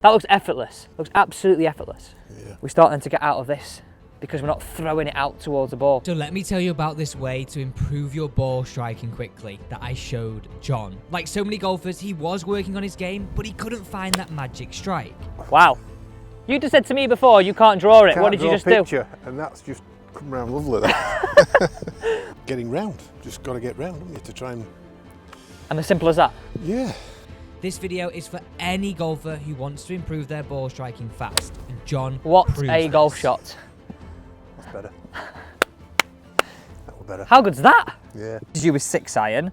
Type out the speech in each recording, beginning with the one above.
That looks effortless. Looks absolutely effortless. Yeah. We're starting to get out of this because we're not throwing it out towards the ball. So let me tell you about this way to improve your ball striking quickly that I showed John. Like so many golfers, he was working on his game, but he couldn't find that magic strike. Wow. You just said to me before you can't draw it. What did you just do? And that's just come round lovely. That. Getting round. Just got to get round, haven't you, to try and... And as simple as that. Yeah. This video is for any golfer who wants to improve their ball striking fast. And John What proves a golf this. shot. That's better. That was better. How good's that? Yeah. You with 6-iron.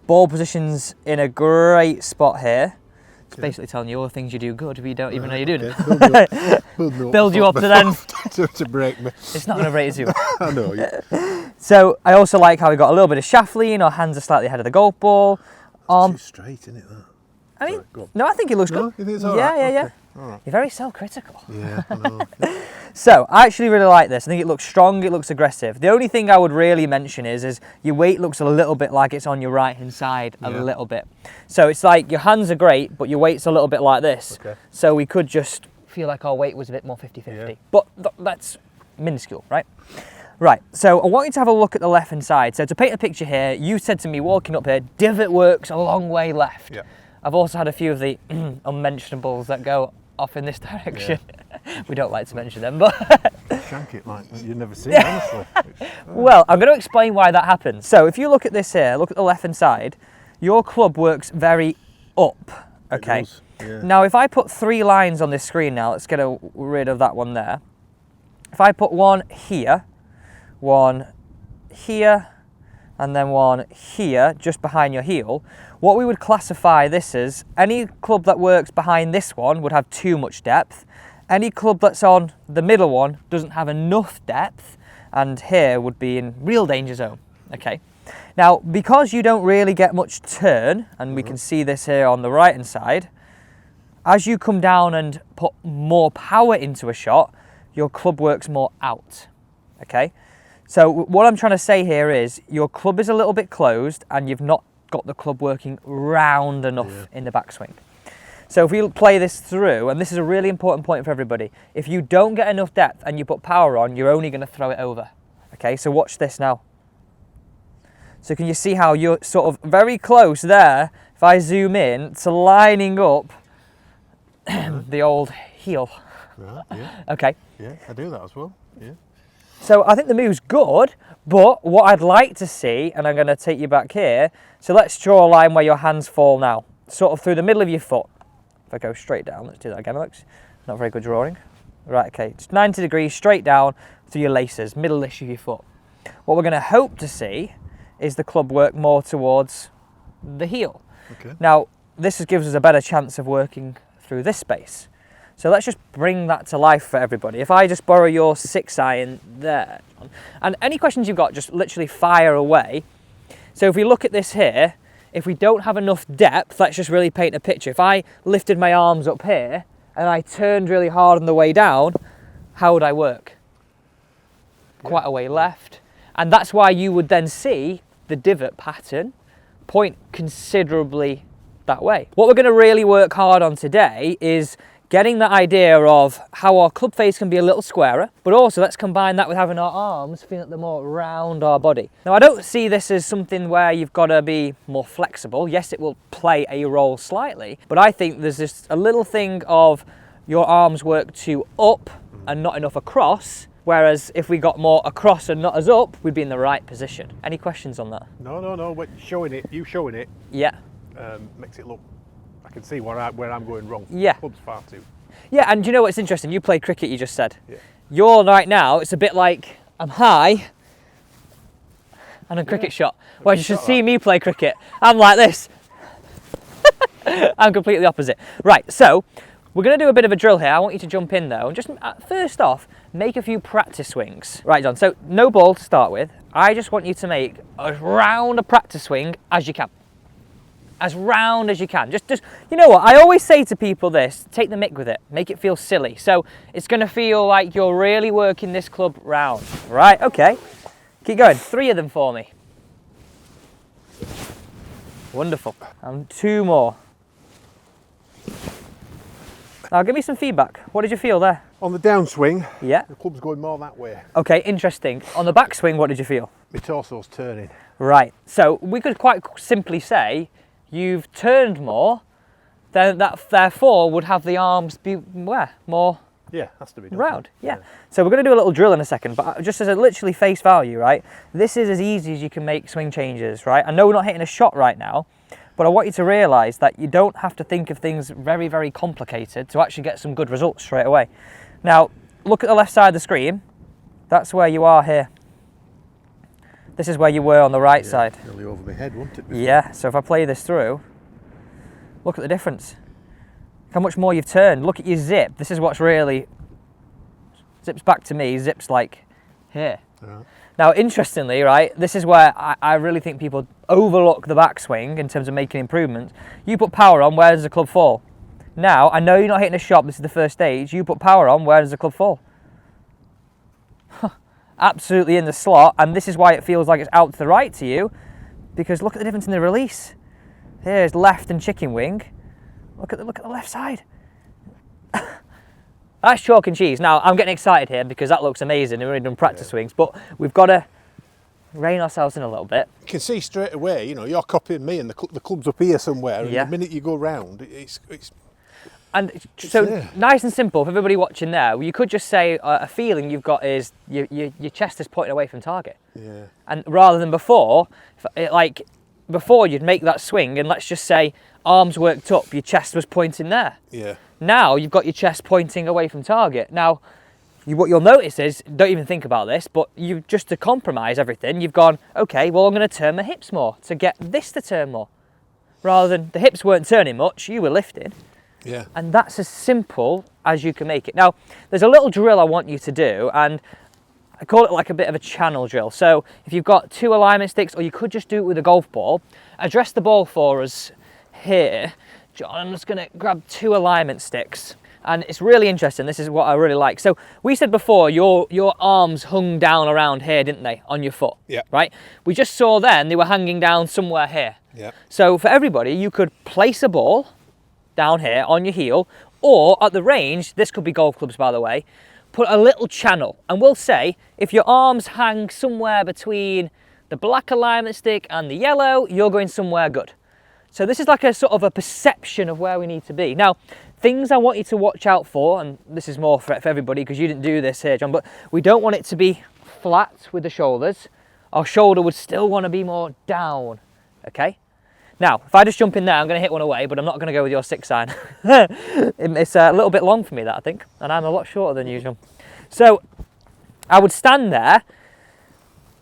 Ball position's in a great spot here. It's basically telling you all the things you do good if you don't even know you're doing it. Build you up to then... to break me. It's not going to break you. I know, yeah. So I also like how we got a little bit of shaft lean. Our hands are slightly ahead of the golf ball. Too straight, isn't it, that? I mean, Sorry, go on. no, I think it looks No, good. you think it's all yeah, right? yeah, yeah. Okay, all right. You're very self-critical. Yeah, I know. So I actually really like this. I think it looks strong, it looks aggressive. The only thing I would really mention is your weight looks a little bit like it's on your right hand side, a little bit. So it's like your hands are great, but your weight's a little bit like this. Okay. So we could just feel like our weight was a bit more 50-50. Yeah. But that's minuscule, right? Right, so I want you to have a look at the left hand side. So to paint a picture here, you said to me walking up here, divot works a long way left. Yeah. I've also had a few of the unmentionables that go off in this direction. We don't like to mention them, but... Shank it like you've never seen, honestly. Well, I'm going to explain why that happens. So if you look at this here, look at the left hand side, your club works very up, okay? It does, yeah. Now if I put 3 lines on this screen now, let's get rid of that one there. If I put one here, and then one here, just behind your heel, what we would classify this as, any club that works behind this one would have too much depth. Any club that's on the middle one doesn't have enough depth, and here would be in real danger zone, okay? Now, because you don't really get much turn, and we can see this here on the right hand side, as you come down and put more power into a shot, your club works more out, okay? So what I'm trying to say here is your club is a little bit closed and you've not got the club working round enough in the backswing. So if we play this through, and this is a really important point for everybody, if you don't get enough depth and you put power on, you're only going to throw it over. Okay, so watch this now. So can you see how you're sort of very close there, if I zoom in, to lining up the old heel. Right, yeah. Okay. Yeah, I do that as well, yeah. So I think the move's good, but what I'd like to see, and I'm going to take you back here, so let's draw a line where your hands fall now, sort of through the middle of your foot. If I go straight down, let's do that again, Alex. Not very good drawing. Right, okay, just 90 degrees straight down through your laces, middle-ish of your foot. What we're going to hope to see is the club work more towards the heel. Okay. Now, this gives us a better chance of working through this space. So let's just bring that to life for everybody. If I just borrow your 6-iron there, and any questions you've got, just literally fire away. So if we look at this here, if we don't have enough depth, let's just really paint a picture. If I lifted my arms up here and I turned really hard on the way down, how would I work? Quite a way left. And that's why you would then see the divot pattern point considerably that way. What we're going to really work hard on today is getting the idea of how our club face can be a little squarer, but also let's combine that with having our arms feel like they're more around our body. Now, I don't see this as something where you've got to be more flexible. Yes, it will play a role slightly, but I think there's just a little thing of your arms work too up and not enough across, whereas if we got more across and not as up, we'd be in the right position. Any questions on that? No, but showing it, you showing it, Yeah. makes it look, I can see where I'm going wrong. Yeah. Club's far too. Yeah, and do you know what's interesting? You play cricket, you just said. Yeah. You're right now, it's a bit like I'm high and a cricket shot. Whereas you should see me play cricket. I'm like this. I'm completely opposite. Right, so we're going to do a bit of a drill here. I want you to jump in though, and just first off, make a few practice swings. Right, John, so no ball to start with. I just want you to make as round a practice swing as you can. As round as you can. Just, you know what, I always say to people this, take the mick with it, make it feel silly. So it's going to feel like you're really working this club round. Right, okay. Keep going, 3 of them for me. Wonderful. And 2 more. Now give me some feedback. What did you feel there? On the downswing, Yeah. the club's going more that way. Okay, interesting. On the backswing, what did you feel? My torso's turning. Right. So we could quite simply say you've turned more, then that therefore would have the arms be where? More Yeah, has to be done. round. Yeah. So we're going to do a little drill in a second, but just as a literally face value, right? This is as easy as you can make swing changes, right? I know we're not hitting a shot right now, but I want you to realise that you don't have to think of things very, very complicated to actually get some good results straight away. Now, look at the left side of the screen. That's where you are here. This is where you were on the right side. Nearly over my head, wouldn't it? Yeah, so if I play this through, look at the difference. How much more you've turned. Look at your zip. This is what's really zips back to me. Zips like here. Right. Now, interestingly, right, this is where I really think people overlook the backswing in terms of making improvements. You put power on, where does the club fall? Now, I know you're not hitting a shot, this is the first stage. You put power on, where does the club fall? Absolutely in the slot, and this is why it feels like it's out to the right to you, because look at the difference in the release. Here's left and chicken wing. Look at the left side. That's chalk and cheese. Now, I'm getting excited here because that looks amazing. We've already done practice swings, but we've got to rein ourselves in a little bit. You can see straight away, you know, you're copying me and the club's up here somewhere, and Yeah. the minute you go round, it's And so, there. nice and simple for everybody watching there, you could just say a feeling you've got is your chest is pointing away from target. yeah. And rather than before, before you'd make that swing and let's just say arms worked up, your chest was pointing there. Yeah. Now you've got your chest pointing away from target. Now, what you'll notice is, don't even think about this, but you just to compromise everything, you've gone, okay, well I'm going to turn my hips more to get this to turn more. Rather than the hips weren't turning much, you were lifting. Yeah. And that's as simple as you can make it. Now, there's a little drill I want you to do, and I call it like a bit of a channel drill. So if you've got 2 alignment sticks, or you could just do it with a golf ball, address the ball for us here. John, I'm just going to grab 2 alignment sticks. And it's really interesting. This is what I really like. So we said before, your arms hung down around here, didn't they, on your foot? Yeah. Right? We just saw then they were hanging down somewhere here. Yeah. So for everybody, you could place a ball down here on your heel, or at the range, this could be golf clubs by the way, put a little channel, and we'll say if your arms hang somewhere between the black alignment stick and the yellow, you're going somewhere good. So this is like a sort of a perception of where we need to be. Now, things I want you to watch out for, and this is more for everybody because you didn't do this here, John, but we don't want it to be flat with the shoulders. Our shoulder would still want to be more down, okay? Now, if I just jump in there, I'm going to hit one away, but I'm not going to go with your 6 iron. It's a little bit long for me, that, I think, and I'm a lot shorter than usual. So I would stand there,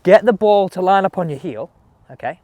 get the ball to line up on your heel, okay?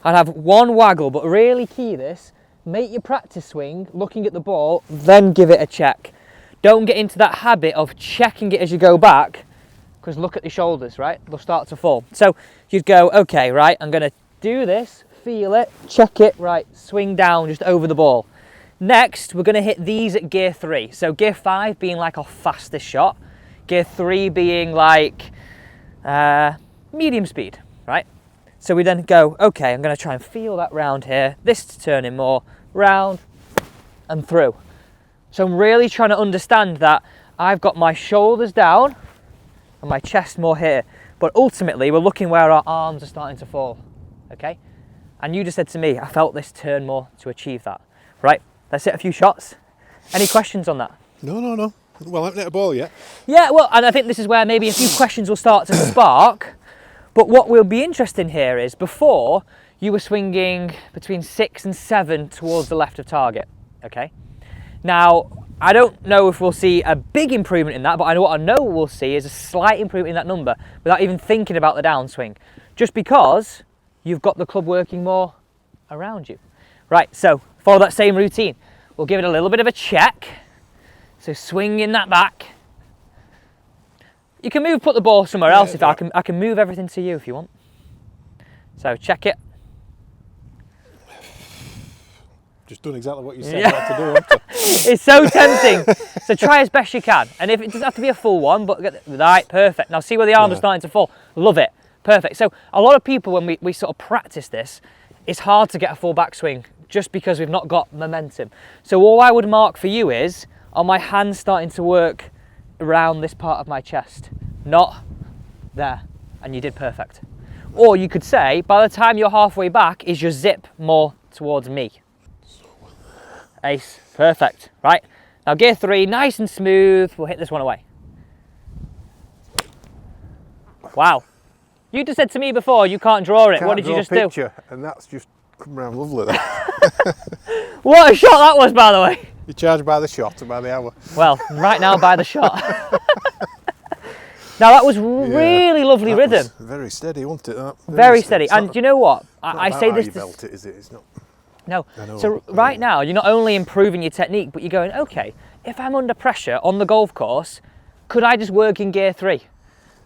I'd have one waggle, but really key this, make your practice swing, looking at the ball, then give it a check. Don't get into that habit of checking it as you go back, because look at the shoulders, right? They'll start to fall. So you'd go, okay, right, I'm going to do this, feel it, check it, right, swing down just over the ball. Next, we're going to hit these at gear 3. So gear 5 being like our fastest shot, gear 3 being like medium speed, right? So we then go, okay, I'm going to try and feel that round here, this to turn in more, round and through. So I'm really trying to understand that I've got my shoulders down and my chest more here, but ultimately we're looking where our arms are starting to fall, okay? And you just said to me, I felt this turn more to achieve that. Right, let's hit a few shots. Any questions on that? No. Well, I haven't hit a ball yet. Yeah, well, and I think this is where maybe a few questions will start to spark. But what will be interesting here is before you were swinging between 6 and 7 towards the left of target, okay? Now, I don't know if we'll see a big improvement in that, but what I know we'll see is a slight improvement in that number without even thinking about the downswing, just because you've got the club working more around you. Right, so follow that same routine. We'll give it a little bit of a check. So swing in that back. You can put the ball somewhere else if I can move everything to you if you want. So check it. Just done exactly what you said Yeah. I had to do. haven't I? It's so tempting. So try as best you can. And if it doesn't have to be a full one, but right, perfect. Now see where the arms are starting to fall. Love it. Perfect. So a lot of people, when we sort of practice this, it's hard to get a full backswing just because we've not got momentum. So all I would mark for you is, are my hands starting to work around this part of my chest? Not there. And you did perfect. Or you could say, by the time you're halfway back, is your zip more towards me? Ace, perfect. Right, now gear 3, nice and smooth. We'll hit this one away. Wow. You just said to me before you can't draw it. What did you just do? And that's just come round lovely there. What a shot that was, by the way. You charge by the shot or by the hour? Well, right now by the shot. Now that was really lovely rhythm. Very steady, wasn't it? That? Very steady. And do you know what? I say how this you to... belt it, is it? It's not. No. know, So I right know. now, you're not only improving your technique, but you're going, okay, if I'm under pressure on the golf course, could I just work in gear 3?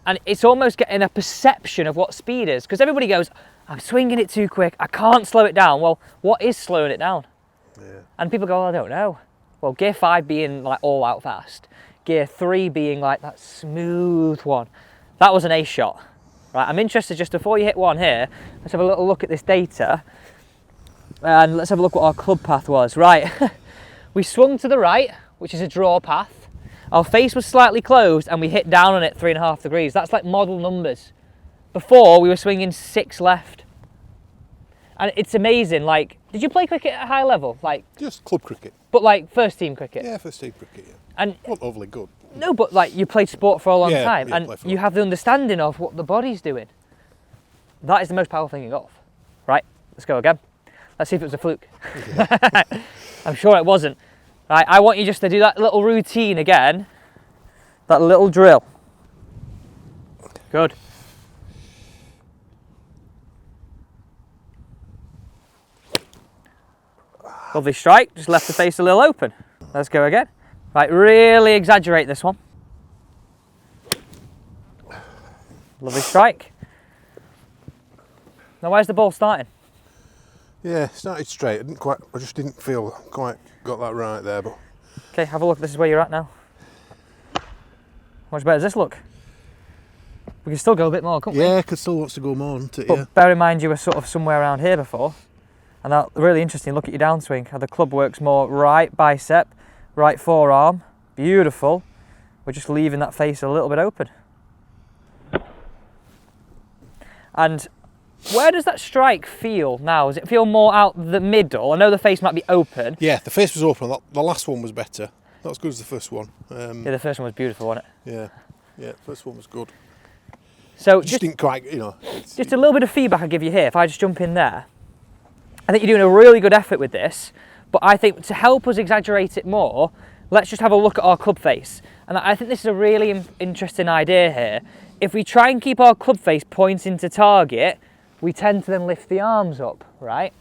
And it's almost getting a perception of what speed is. Because everybody goes, I'm swinging it too quick, I can't slow it down. Well, what is slowing it down? Yeah. And people go, I don't know. Well, gear 5 being like all out fast. Gear 3 being like that smooth one. That was an ace shot. Right, I'm interested, just before you hit one here, let's have a little look at this data. And let's have a look what our club path was. Right, we swung to the right, which is a draw path. Our face was slightly closed and we hit down on it 3.5 degrees. That's like model numbers. Before, we were swinging 6 left. And it's amazing, like, did you play cricket at a high level? Like, Just club cricket. but like first team cricket? Yeah, first team cricket, yeah. And Not overly good. no, but like you played sport for a long Yeah, time yeah, and play for a you long have the understanding of what the body's doing. That is the most powerful thing in golf. Right, let's go again. Let's see if it was a fluke. I'm sure it wasn't. Right, I want you just to do that little routine again. That little drill. Good. Lovely strike, just left the face a little open. Let's go again. Right, really exaggerate this one. Lovely strike. Now where's the ball starting? Yeah, started straight. I just didn't feel quite got that right there, but Okay, have a look, this is where you're at now. How much better does this look? We can still go a bit more, can't we? yeah, could still wants to go more, isn't it? But Yeah. bear in mind you were sort of somewhere around here before. And that really interesting, look at your downswing, how the club works more right bicep, right forearm, beautiful. We're just leaving that face a little bit open. And where does that strike feel now? Does it feel more out the middle? I know the face might be open. Yeah, the face was open. The last one was better. Not as good as the first one. Yeah, the first one was beautiful, wasn't it? Yeah, first one was good. So Just didn't quite, you know. just a little bit of feedback I'll give you here, if I just jump in there. I think you're doing a really good effort with this, but I think to help us exaggerate it more, let's just have a look at our club face. And I think this is a really interesting idea here. If we try and keep our club face pointing to target, we tend to then lift the arms up, right?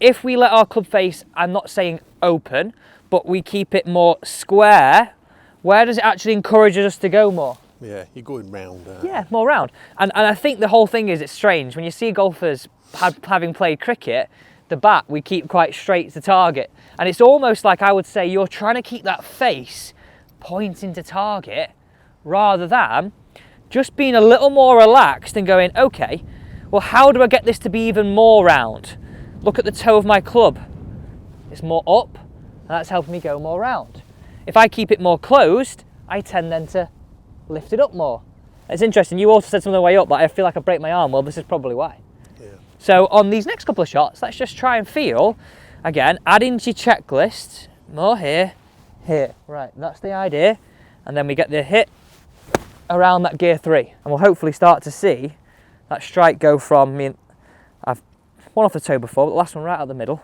If we let our club face, I'm not saying open, but we keep it more square, where does it actually encourage us to go more? Yeah, you're going round. Yeah, more round. And I think the whole thing is, it's strange. When you see golfers having played cricket, the bat, we keep quite straight to target. And it's almost like, I would say, you're trying to keep that face pointing to target rather than just being a little more relaxed and going, okay, well, how do I get this to be even more round? Look at the toe of my club. It's more up, and that's helping me go more round. If I keep it more closed, I tend then to lift it up more. It's interesting, you also said something on the way up that I feel like I break my arm. Well, this is probably why. Yeah. So on these next couple of shots, let's just try and feel, again, add into your checklist, more here, here. Right, that's the idea. And then we get the hit around that gear 3. And we'll hopefully start to see that strike go from, I've one off the toe before, but the last one right out the middle.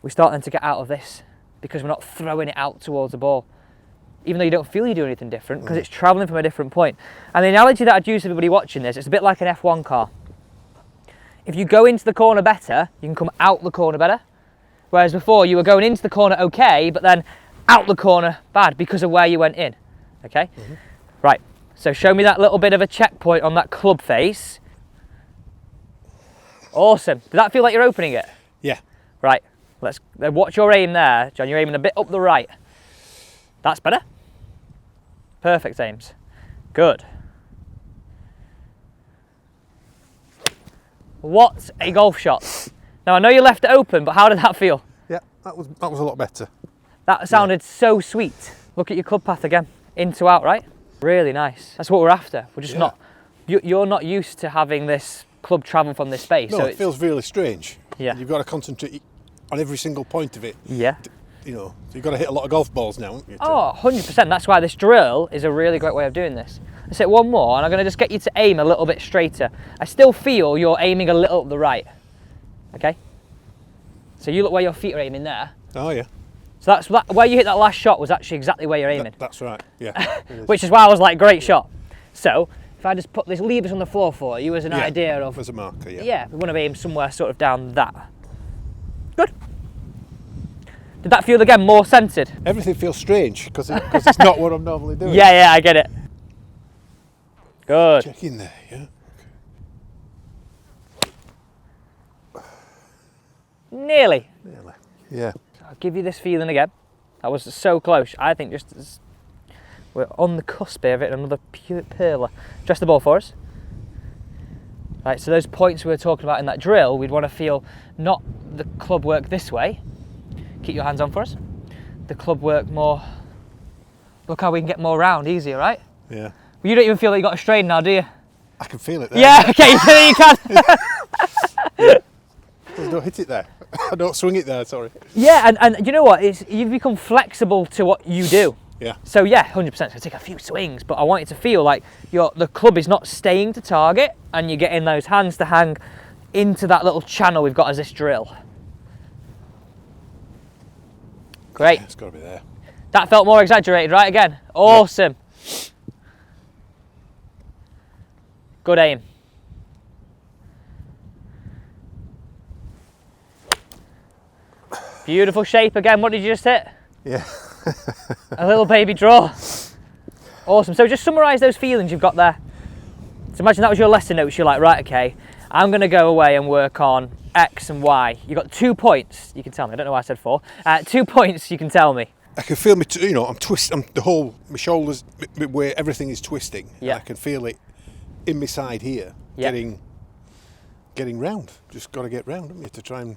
We're starting to get out of this because we're not throwing it out towards the ball. Even though you don't feel you do anything different, because it's travelling from a different point. And the analogy that I'd use to everybody watching this, it's a bit like an F1 car. If you go into the corner better, you can come out the corner better. Whereas before, you were going into the corner okay, but then out the corner bad because of where you went in. Okay? Mm-hmm. Right, so show me that little bit of a checkpoint on that club face. Awesome. Does that feel like you're opening it? Yeah. Right, let's watch your aim there, John. You're aiming a bit up the right. That's better. Perfect aims. Good. What a golf shot. Now I know you left it open, but how did that feel? That was a lot better. That sounded so sweet. Look at your club path again. In to out, right? Really nice. That's what we're after. We're just Yeah. not... You're not used to having this club travel from this space. No, so it feels really strange. Yeah. You've got to concentrate on every single point of it. Yeah. You know, so you've got to hit a lot of golf balls now, haven't you? Oh, 100%. That's why this drill is a really great way of doing this. Let's hit one more, and I'm going to just get you to aim a little bit straighter. I still feel you're aiming a little up the right. Okay? So you look where your feet are aiming there. Oh, yeah. So that's where you hit that last shot was actually exactly where you're aiming. That's right, yeah. Which is why I was like, great shot. So, if I just put these levers on the floor for you as an Yeah, idea of... as a marker, yeah. Yeah, we want to aim somewhere sort of down that. Good. Did that feel again more centred? Everything feels strange because it's not what I'm normally doing. Yeah, I get it. Good. Check in there, yeah. Nearly. Nearly. Yeah. I'll give you this feeling again. That was so close. I think just as we're on the cusp here of it, another pure perler. Dress the ball for us. Right, so those points we were talking about in that drill, we'd want to feel not the club work this way. Keep your hands on for us. The club work more. Look how we can get more round, easier, right? Yeah. You don't even feel like you got a strain now, do you? I can feel it there. Yeah, okay, you can. I don't hit it there. I don't swing it there, sorry. Yeah, and you know what? You've become flexible to what you do. Yeah. So yeah, 100%. It's going to take a few swings, but I want it to feel like the club is not staying to target, and you're getting those hands to hang into that little channel we've got as this drill. Great. Yeah, it's got to be there. That felt more exaggerated, right? Again, awesome. Yeah. Good aim. Beautiful shape again. What did you just hit? Yeah. A little baby draw. Awesome. So just summarise those feelings you've got there. So imagine that was your lesson notes. You're like, right, okay, I'm going to go away and work on X and Y. You've got 2 points. You can tell me. I don't know why I said 4. 2 points you can tell me. I can feel my shoulders, where everything is twisting. Yeah. And I can feel it in my side here, Yeah. getting round. Just got to get round, haven't you, to try and...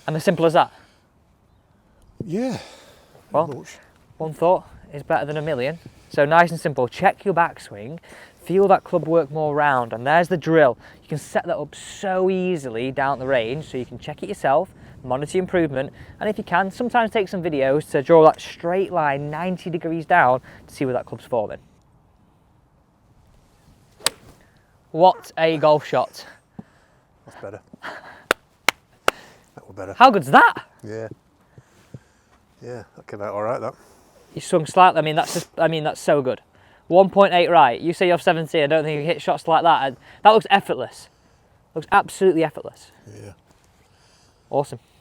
And as simple as that. Yeah. Well, Much. one thought is better than a million. So nice and simple. Check your backswing. Feel that club work more round. And there's the drill. You can set that up so easily down the range, so you can check it yourself, monitor improvement, and if you can, sometimes take some videos to draw that straight line 90 degrees down to see where that club's forming. What a golf shot. That's better. That was better. How good's that? Yeah. Yeah, that came out all right, that. You swung slightly. That's so good. 1.8 right. You say you're 17. I don't think you hit shots like that. That looks effortless. Looks absolutely effortless. Yeah. Awesome.